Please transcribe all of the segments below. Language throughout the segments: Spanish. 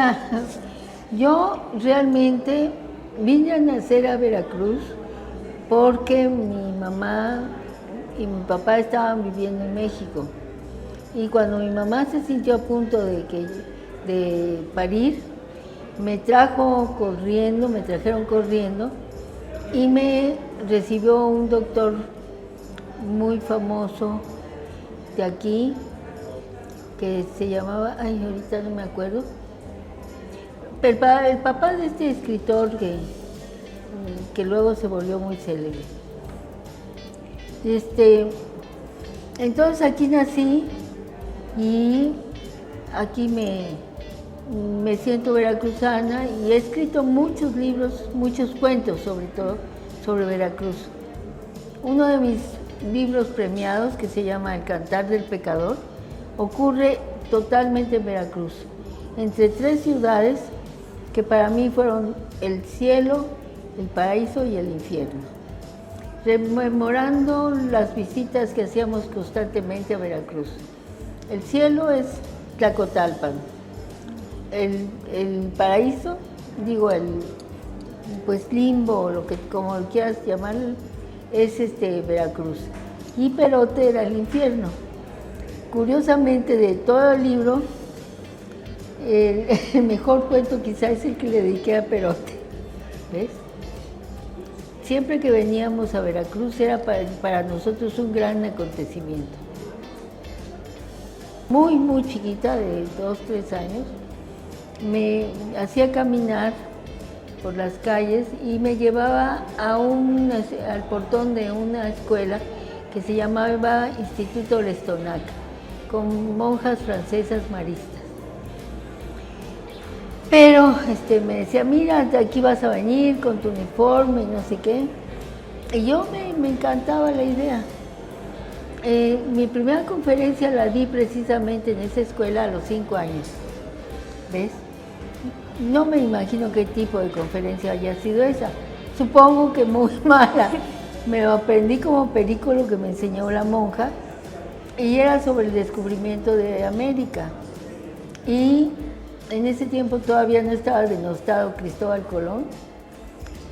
Mira, yo realmente vine a nacer a Veracruz porque mi mamá y mi papá estaban viviendo en México. Y cuando mi mamá se sintió a punto de parir, me trajeron corriendo y me recibió un doctor muy famoso de aquí, que se llamaba, ahorita no me acuerdo, el papá de este escritor que luego se volvió muy célebre. Entonces aquí nací y aquí me siento veracruzana y he escrito muchos libros, muchos cuentos sobre todo, sobre Veracruz. Uno de mis libros premiados, que se llama El Cantar del Pecador, ocurre totalmente en Veracruz, entre tres ciudades que para mí fueron el cielo, el paraíso y el infierno, rememorando las visitas que hacíamos constantemente a Veracruz. El cielo es Tlacotalpan, el paraíso, pues Limbo, como lo quieras llamar, es Veracruz, y Perote era el infierno. Curiosamente, de todo el libro, el mejor cuento quizás es el que le dediqué a Perote, ¿ves? Siempre que veníamos a Veracruz era para nosotros un gran acontecimiento. Muy, muy chiquita, de 2, 3 años, me hacía caminar por las calles y me llevaba al portón de una escuela que se llamaba Instituto Lestonac, con monjas francesas maristas. Pero me decía, mira, aquí vas a venir con tu uniforme y no sé qué. Y yo me encantaba la idea. Mi primera conferencia la di precisamente en esa escuela a los 5 años. ¿Ves? No me imagino qué tipo de conferencia haya sido esa. Supongo que muy mala. Me lo aprendí como película que me enseñó la monja y era sobre el descubrimiento de América. Y en ese tiempo todavía no estaba denostado Cristóbal Colón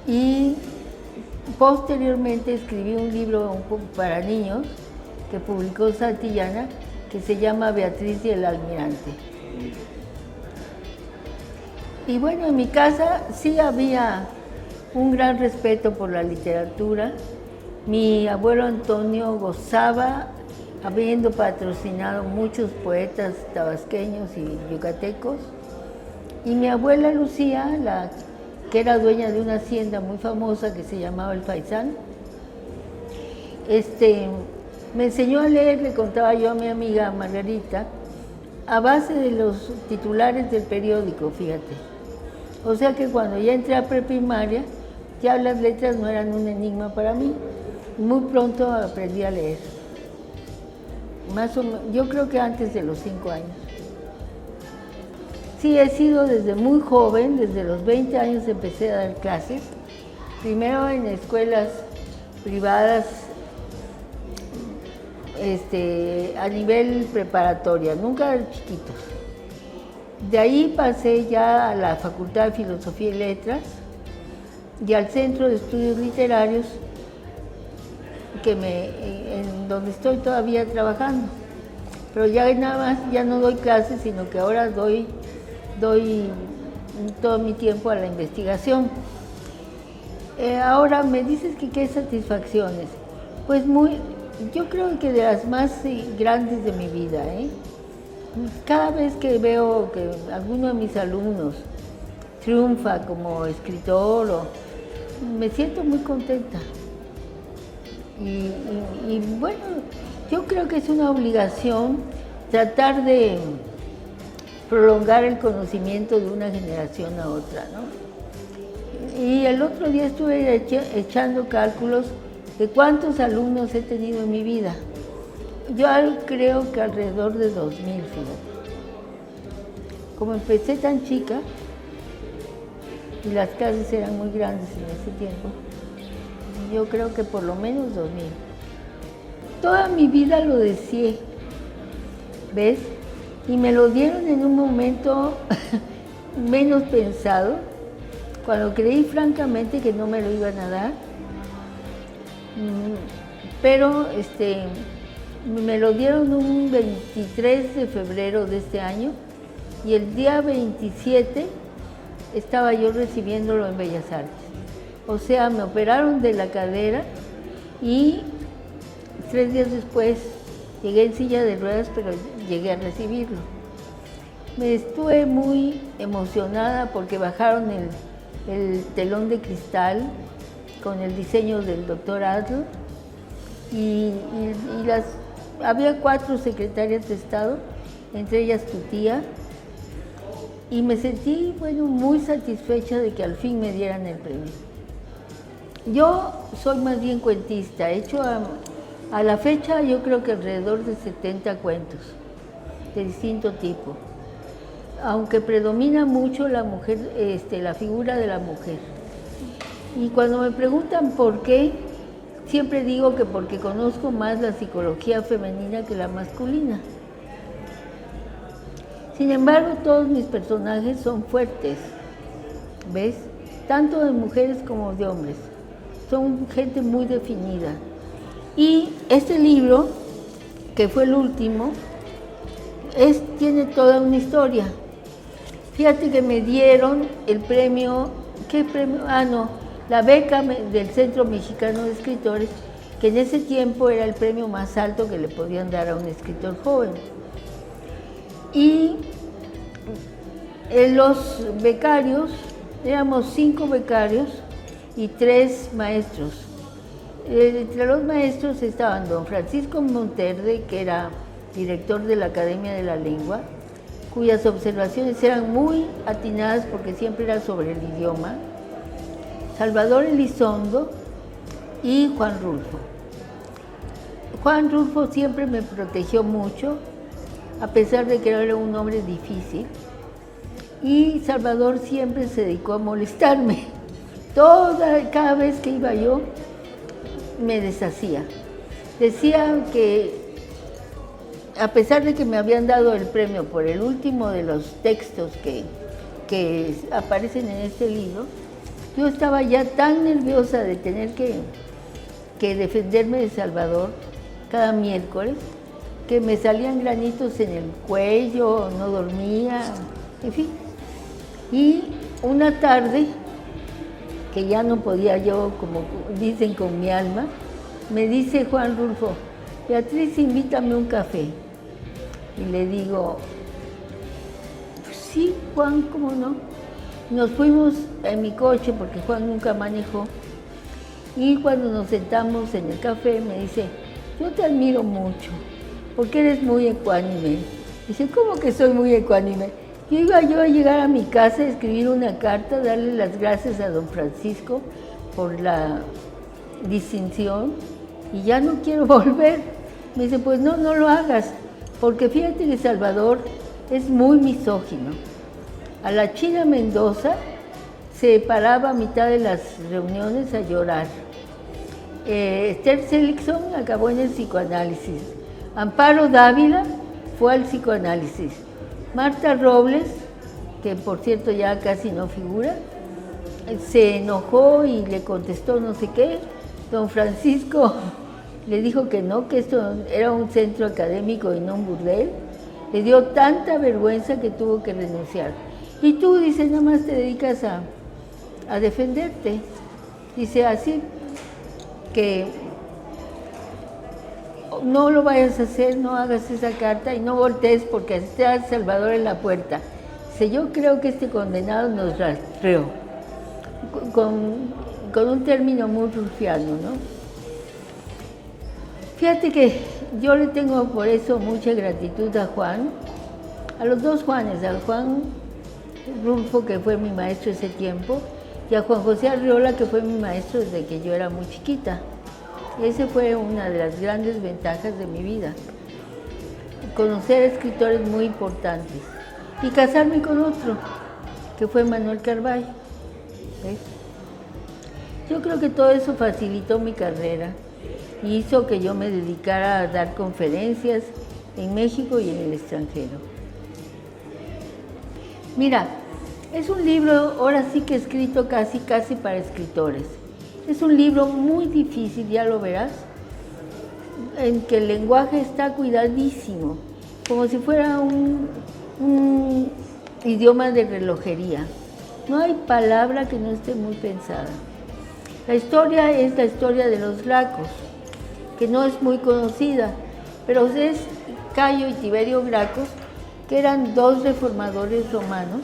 y posteriormente escribí un libro para niños que publicó Santillana que se llama Beatriz y el Almirante. Y bueno, en mi casa sí había un gran respeto por la literatura. Mi abuelo Antonio gozaba habiendo patrocinado muchos poetas tabasqueños y yucatecos. Y mi abuela Lucía, que era dueña de una hacienda muy famosa que se llamaba El Faisán, me enseñó a leer, le contaba yo a mi amiga Margarita, a base de los titulares del periódico, fíjate. O sea que cuando ya entré a preprimaria, ya las letras no eran un enigma para mí. Muy pronto aprendí a leer. Más o menos, yo creo que antes de los 5 años. Sí, he sido desde muy joven, desde los 20 años empecé a dar clases, primero en escuelas privadas a nivel preparatoria, nunca chiquitos. De ahí pasé ya a la Facultad de Filosofía y Letras y al Centro de Estudios Literarios, en donde estoy todavía trabajando. Pero ya nada más, ya no doy clases, sino que ahora doy todo mi tiempo a la investigación. Ahora me dices que qué satisfacciones. Pues yo creo que de las más grandes de mi vida. Cada vez que veo que alguno de mis alumnos triunfa como escritor, me siento muy contenta. Y bueno, yo creo que es una obligación tratar de prolongar el conocimiento de una generación a otra, ¿no? Y el otro día estuve echando cálculos de cuántos alumnos he tenido en mi vida. Yo creo que alrededor de 2,000, fíjate. Como empecé tan chica y las clases eran muy grandes en ese tiempo, yo creo que por lo menos 2,000. Toda mi vida lo deseé, ¿ves? Y me lo dieron en un momento menos pensado, cuando creí francamente que no me lo iban a dar, pero me lo dieron un 23 de febrero de este año y el día 27 estaba yo recibiéndolo en Bellas Artes. O sea, me operaron de la cadera y 3 días después llegué en silla de ruedas, pero llegué a recibirlo. Me estuve muy emocionada porque bajaron el telón de cristal con el diseño del doctor Adler y había 4 secretarias de Estado, entre ellas tu tía, y me sentí, bueno, muy satisfecha de que al fin me dieran el premio. Yo soy más bien cuentista, he hecho a la fecha yo creo que alrededor de 70 cuentos de distinto tipo, aunque predomina mucho la mujer, la figura de la mujer. Y cuando me preguntan por qué, siempre digo que porque conozco más la psicología femenina que la masculina. Sin embargo, todos mis personajes son fuertes, ¿ves? Tanto de mujeres como de hombres. Son gente muy definida. Y este libro, que fue el último, tiene toda una historia. Fíjate que me dieron el premio, ¿qué premio? La beca del Centro Mexicano de Escritores, que en ese tiempo era el premio más alto que le podían dar a un escritor joven. Y los becarios, éramos 5 becarios y 3 maestros. Entre los maestros estaban don Francisco Monterde, que era director de la Academia de la Lengua, cuyas observaciones eran muy atinadas porque siempre era sobre el idioma, Salvador Elizondo y Juan Rulfo. Juan Rulfo siempre me protegió mucho, a pesar de que era un hombre difícil, y Salvador siempre se dedicó a molestarme. Cada vez que iba yo, me deshacía. Decía que, a pesar de que me habían dado el premio por el último de los textos que aparecen en este libro, yo estaba ya tan nerviosa de tener que defenderme de Salvador cada miércoles, que me salían granitos en el cuello, no dormía, en fin. Y una tarde, que ya no podía yo, como dicen, con mi alma, me dice Juan Rulfo: Beatriz, invítame un café. Y le digo, pues sí, Juan, ¿cómo no? Nos fuimos en mi coche, porque Juan nunca manejó, y cuando nos sentamos en el café me dice: yo te admiro mucho, porque eres muy ecuánime. Dice, ¿cómo que soy muy ecuánime? Yo iba a llegar a mi casa, escribir una carta, darle las gracias a don Francisco por la distinción, y ya no quiero volver. Me dice, pues no lo hagas, porque fíjate que Salvador es muy misógino. A la China Mendoza se paraba a mitad de las reuniones a llorar. Esther Seligson acabó en el psicoanálisis. Amparo Dávila fue al psicoanálisis. Marta Robles, que por cierto ya casi no figura, se enojó y le contestó no sé qué. Don Francisco le dijo que no, que esto era un centro académico y no un burdel. Le dio tanta vergüenza que tuvo que renunciar. Y tú, dice, nada más te dedicas a defenderte. Dice, así que no lo vayas a hacer, no hagas esa carta y no voltees porque está Salvador en la puerta. Dice, yo creo que este condenado nos rastreó, con un término muy rufiano, ¿no? Fíjate que yo le tengo por eso mucha gratitud a Juan, a los dos Juanes, a Juan Rulfo, que fue mi maestro ese tiempo, y a Juan José Arriola, que fue mi maestro desde que yo era muy chiquita. Esa fue una de las grandes ventajas de mi vida, conocer a escritores muy importantes y casarme con otro, que fue Manuel Carballo. ¿Ves? Yo creo que todo eso facilitó mi carrera y hizo que yo me dedicara a dar conferencias en México y en el extranjero. Mira, Es un libro, ahora sí que escrito casi para escritores. Es un libro muy difícil, ya lo verás, en que el lenguaje está cuidadísimo, como si fuera un idioma de relojería. No hay palabra que no esté muy pensada. La historia es la historia de los Gracos, que no es muy conocida, pero es Cayo y Tiberio Gracos, que eran dos reformadores romanos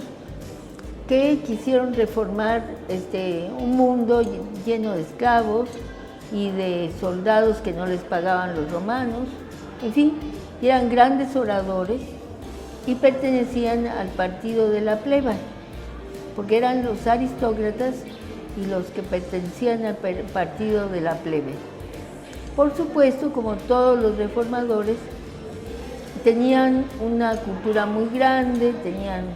que quisieron reformar un mundo lleno de esclavos y de soldados que no les pagaban los romanos, en fin, eran grandes oradores y pertenecían al partido de la plebe, porque eran los aristócratas y los que pertenecían al partido de la plebe. Por supuesto, como todos los reformadores, tenían una cultura muy grande, tenían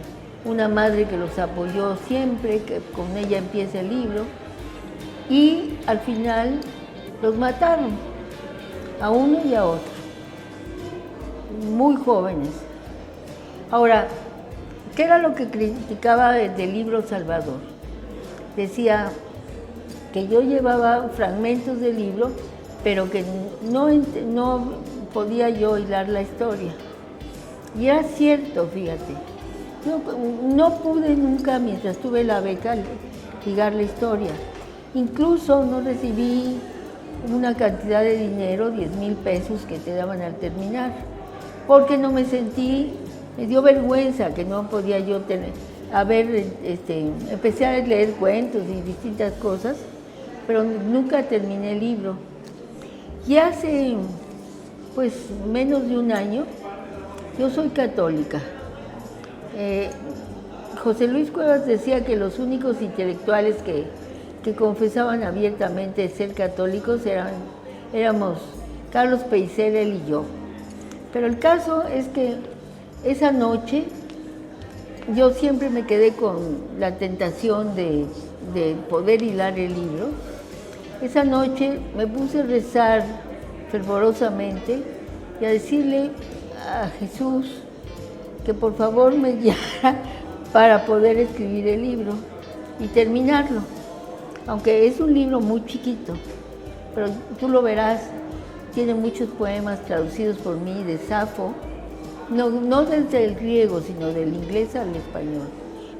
una madre que los apoyó siempre, que con ella empieza el libro, y al final los mataron, a uno y a otro, muy jóvenes. Ahora, ¿qué era lo que criticaba del libro Salvador? Decía que yo llevaba fragmentos del libro, pero que no podía yo hilar la historia. Y era cierto, fíjate. Yo no pude nunca, mientras tuve la beca, ligar la historia. Incluso no recibí una cantidad de dinero, 10,000 pesos que te daban al terminar, porque no me sentí, me dio vergüenza que no podía yo empecé a leer cuentos y distintas cosas, pero nunca terminé el libro. Y hace, pues, menos de un año, yo soy católica. José Luis Cuevas decía que los únicos intelectuales que confesaban abiertamente ser católicos éramos Carlos Pellicer, él y yo. Pero el caso es que esa noche yo siempre me quedé con la tentación de poder hilar el libro. Esa noche me puse a rezar fervorosamente y a decirle a Jesús que por favor me guiara para poder escribir el libro y terminarlo. Aunque es un libro muy chiquito, pero tú lo verás, tiene muchos poemas traducidos por mí de Safo, no desde el griego, sino del inglés al español,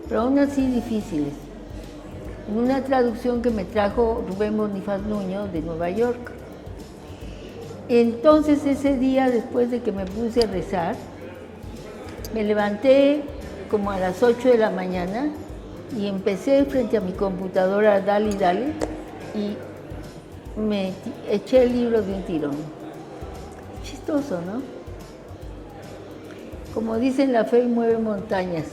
pero aún así difíciles. En una traducción que me trajo Rubén Bonifaz Nuño de Nueva York. Entonces ese día, después de que me puse a rezar, me levanté como a las 8 de la mañana y empecé frente a mi computadora a dale y dale y me eché el libro de un tirón. Chistoso, ¿no? Como dicen, la fe mueve montañas.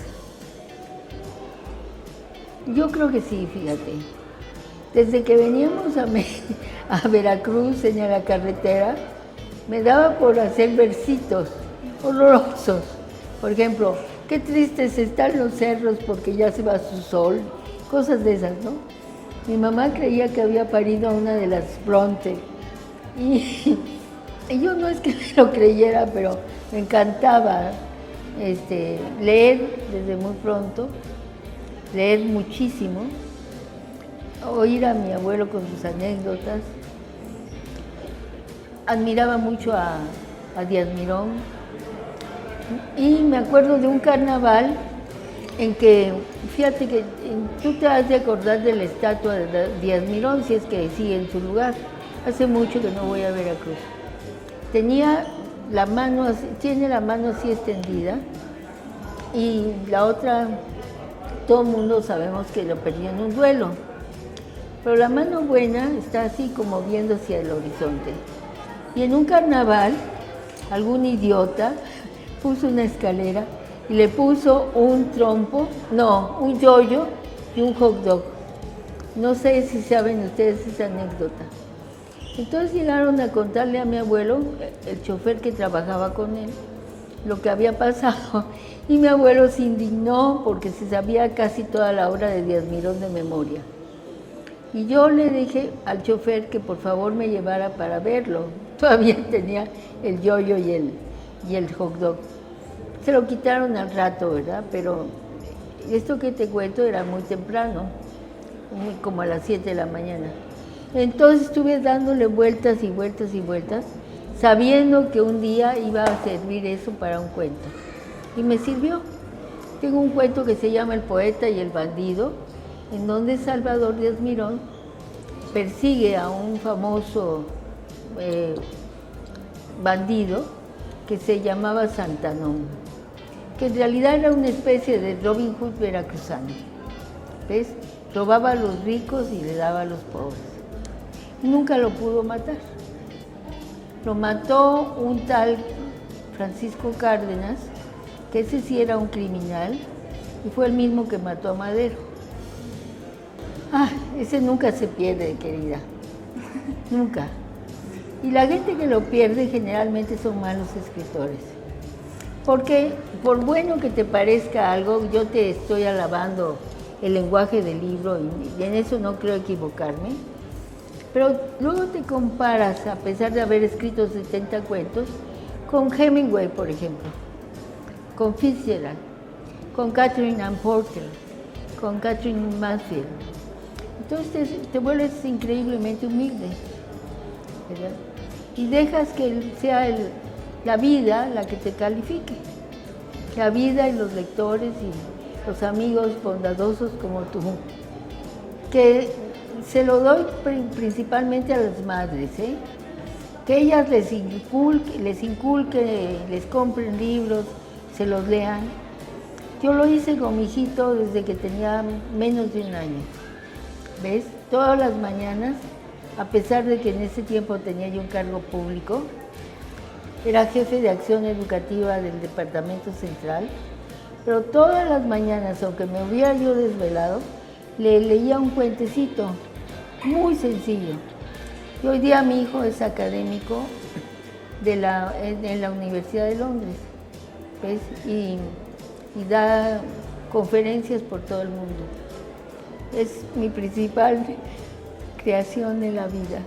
Yo creo que sí, fíjate. Desde que veníamos a Veracruz en la carretera, me daba por hacer versitos horrorosos. Por ejemplo, qué tristes están los cerros porque ya se va su sol, cosas de esas, ¿no? Mi mamá creía que había parido a una de las Bronte y yo no es que me lo creyera, pero me encantaba leer desde muy pronto, leer muchísimo, oír a mi abuelo con sus anécdotas. Admiraba mucho a Díaz Mirón. Y me acuerdo de un carnaval en que, fíjate que tú te has de acordar de la estatua de Díaz Mirón, si es que sigue en su lugar. Hace mucho que no voy a Veracruz. Tiene la mano así extendida y la otra, todo el mundo sabemos que lo perdió en un duelo. Pero la mano buena está así como viendo hacia el horizonte. Y en un carnaval, algún idiota puso una escalera y le puso un yoyo y un hot dog. No sé si saben ustedes esa anécdota. Entonces llegaron a contarle a mi abuelo, el chofer que trabajaba con él, lo que había pasado. Y mi abuelo se indignó porque se sabía casi toda la obra de Díaz Mirón de memoria. Y yo le dije al chofer que por favor me llevara para verlo. Todavía tenía el yoyo y el hot dog. Se lo quitaron al rato, ¿verdad? Pero esto que te cuento era muy temprano, como a las 7 de la mañana. Entonces estuve dándole vueltas y vueltas y vueltas, sabiendo que un día iba a servir eso para un cuento. Y me sirvió. Tengo un cuento que se llama El poeta y el bandido, en donde Salvador Díaz Mirón persigue a un famoso bandido que se llamaba Santanón, que en realidad era una especie de Robin Hood veracruzano. ¿Ves? Robaba a los ricos y le daba a los pobres. Nunca lo pudo matar. Lo mató un tal Francisco Cárdenas, que ese sí era un criminal, y fue el mismo que mató a Madero. Ah, ese nunca se pierde, querida. Nunca. Y la gente que lo pierde generalmente son malos escritores. Porque por bueno que te parezca algo, yo te estoy alabando el lenguaje del libro y en eso no creo equivocarme, pero luego te comparas, a pesar de haber escrito 70 cuentos, con Hemingway, por ejemplo, con Fitzgerald, con Catherine Ann Porter, con Catherine Mansfield. Entonces te vuelves increíblemente humilde, ¿verdad? Y dejas que sea la vida la que te califique. La vida y los lectores y los amigos bondadosos como tú. Que se lo doy principalmente a las madres, ¿eh? Que ellas les inculque, les compren libros, se los lean. Yo lo hice con mi hijito desde que tenía menos de un año. ¿Ves? Todas las mañanas, a pesar de que en ese tiempo tenía yo un cargo público, era jefe de acción educativa del departamento central, pero todas las mañanas, aunque me hubiera yo desvelado, le leía un cuentecito muy sencillo. Y hoy día mi hijo es académico en la Universidad de Londres, ¿ves? Y da conferencias por todo el mundo. Es mi principal creación en la vida.